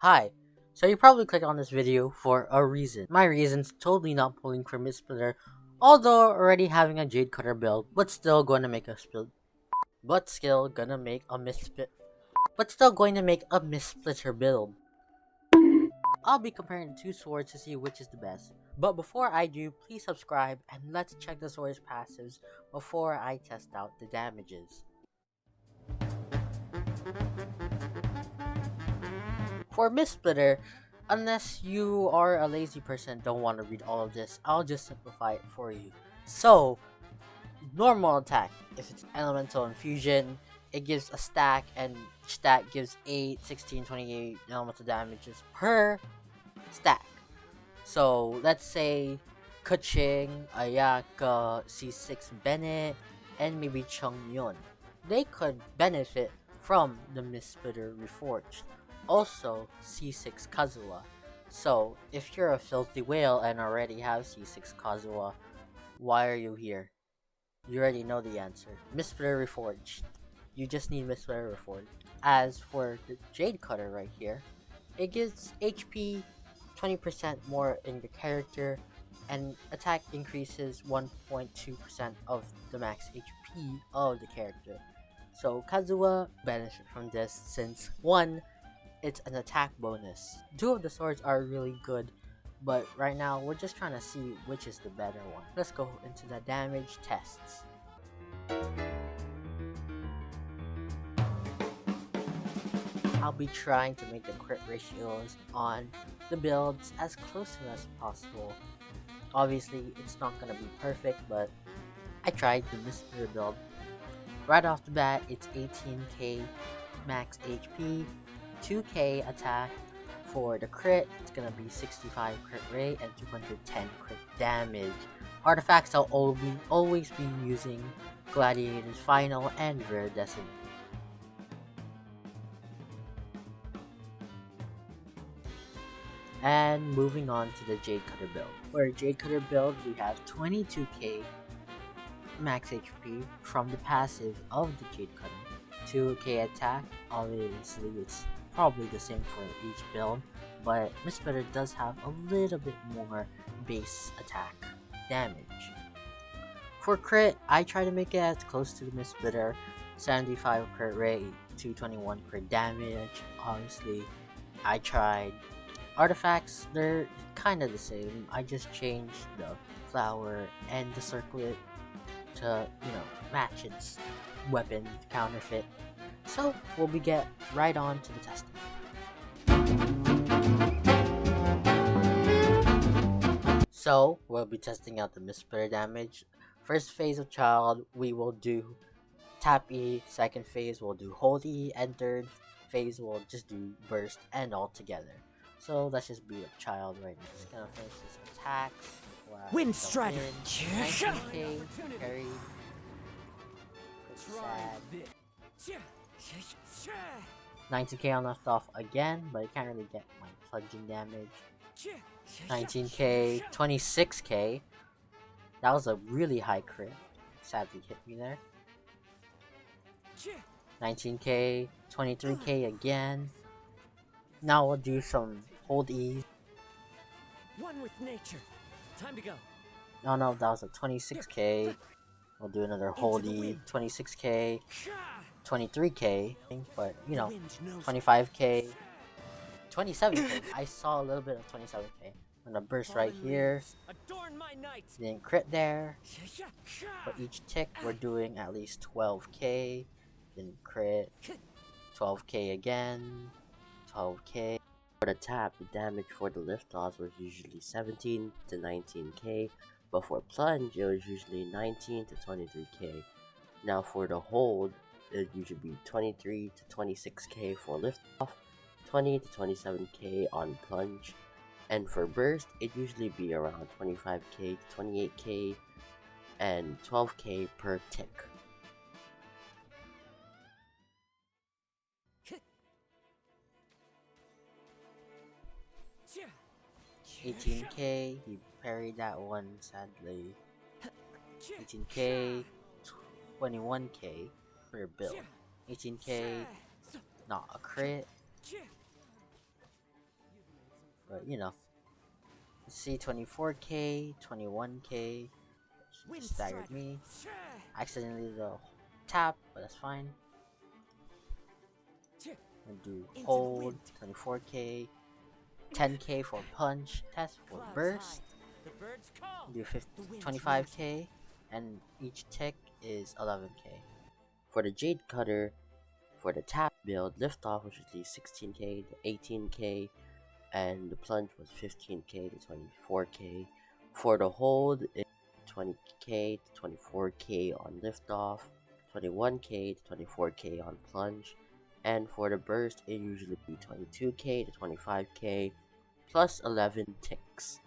Hi, so you probably clicked on this video for a reason. My reason's totally not pulling for Mistsplitter, although already having a Jadecutter build, but still going to make a build. But still going to make a Mistsplitter build. I'll be comparing the two swords to see which is the best. But before I do, please subscribe and let's check the sword's passives before I test out the damages. For Mistsplitter, unless you are a lazy person and don't want to read all of this, I'll just simplify it for you. So, normal attack, if it's elemental infusion, it gives a stack, and each stack gives 8, 16, 28 elemental damages per stack. So, let's say Kuching, Ayaka, C6 Bennett, and maybe Chung Yun. They could benefit from the Mistsplitter Reforged. Also, C6 Kazuha. So, if you're a filthy whale and already have C6 Kazuha, why are you here? You already know the answer. Mistsplitter Reforged. You just need Mistsplitter Reforged. As for the Jadecutter right here, it gives HP 20% more in your character, and attack increases 1.2% of the max HP of the character. So Kazuha benefit from this since 1, it's an attack bonus. 2 of the swords are really good, but right now we're just trying to see which is the better one. Let's go into the damage tests. I'll be trying to make the crit ratios on the builds as close to as possible. Obviously, it's not gonna be perfect, but I tried the Mistsplitter build. Right off the bat, it's 18k max HP, 2k attack. For the crit, it's gonna be 65 crit rate and 210 crit damage. Artifacts I'll always be using Gladiator's Final and Viridescent. And moving on to the Jadecutter build. For a Jadecutter build, we have 22k max HP from the passive of the Jadecutter, 2k attack. Obviously, it's probably the same for each build, but Mistsplitter does have a little bit more base attack damage. For crit, I try to make it as close to the Mistsplitter, 75 crit rate, 221 crit damage. Obviously, I tried. Artifacts, they're kind of the same. I just changed the flower and the circlet to, match its weapon counterfeit. So, we'll get right on to the testing. So, we'll be testing out the Mistsplitter damage. First phase of Child, we will do Tap E. Second phase, we'll do Hold E. And third phase, we'll just do Burst and all together. So, let's just be a Child right now. Just gonna finish this attacks. Wind Strider! 19k, carry. Sad. 19k on left off again, but I can't really get my plunging damage. 19k, 26k. That was a really high crit. Sadly hit me there. 19k, 23k again. Now we'll do some Hold E. One with nature. Time to go. No, that was a 26k. We'll do another Hold E. 26k, 23k, but 25k, 27k. I saw a little bit of 27k. I'm gonna burst right here. Didn't crit there. For each tick, we're doing at least 12k. Didn't crit. 12k again. 12k. For the tap, the damage for the lift loss was usually 17 to 19k, but for plunge, it was usually 19 to 23k. Now for the hold, it usually be 23 to 26k for lift off, 20 to 27k on plunge, and for burst, it usually be around 25k to 28k and 12k per tick. 18k, he parried that one sadly. 18k, 21k per build. 18k, not a crit. but you know. Let's see, 24k, 21k. She Wind just staggered strike. me. Sure. Accidentally the tap, but that's fine. I'm gonna do Into the hold, wind. 24k, 10k for punch, test for Clouds burst. high. The birds call. Do The wind 25k, and each tick is 11k. For the Jadecutter, for the tap build, liftoff was usually 16k to 18k, and the plunge was 15k to 24k. For the hold, it's 20k to 24k on liftoff, 21k to 24k on plunge, and for the burst, it usually be 22k to 25k plus 11 ticks.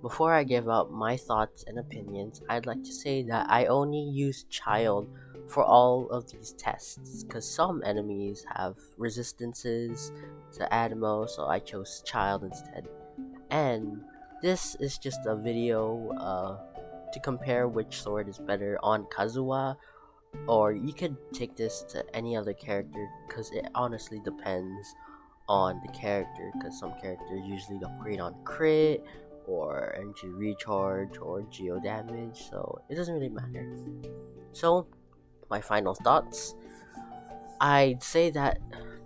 Before I give out my thoughts and opinions, I'd like to say that I only use child for all of these tests because some enemies have resistances to Adamo, so I chose child instead. And this is just a video to compare which sword is better on Kazuha, or you could take this to any other character because it honestly depends on the character, because some characters usually upgrade on crit or energy recharge or geo damage, so it doesn't really matter. So my final thoughts, I'd say that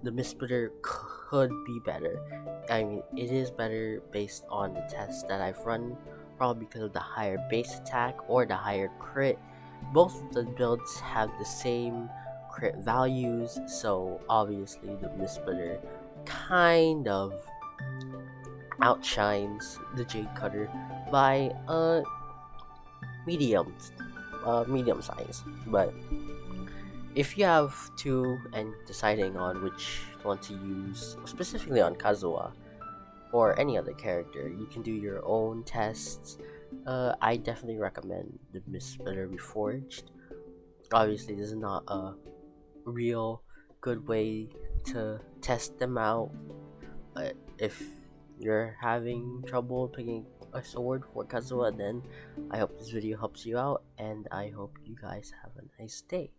the Mistsplitter could be better. I mean, it is better based on the tests that I've run, probably because of the higher base attack or the higher crit. Both of the builds have the same crit values, so obviously the Mistsplitter kind of outshines the Jadecutter by medium medium size. But if you have two and deciding on which one to use, specifically on Kazuha or any other character, you can do your own tests. I definitely recommend the Mistsplitter Reforged. Obviously, this is not a real good way to test them out, but if you're having trouble picking a sword for Kazuha, then I hope this video helps you out, and I hope you guys have a nice day.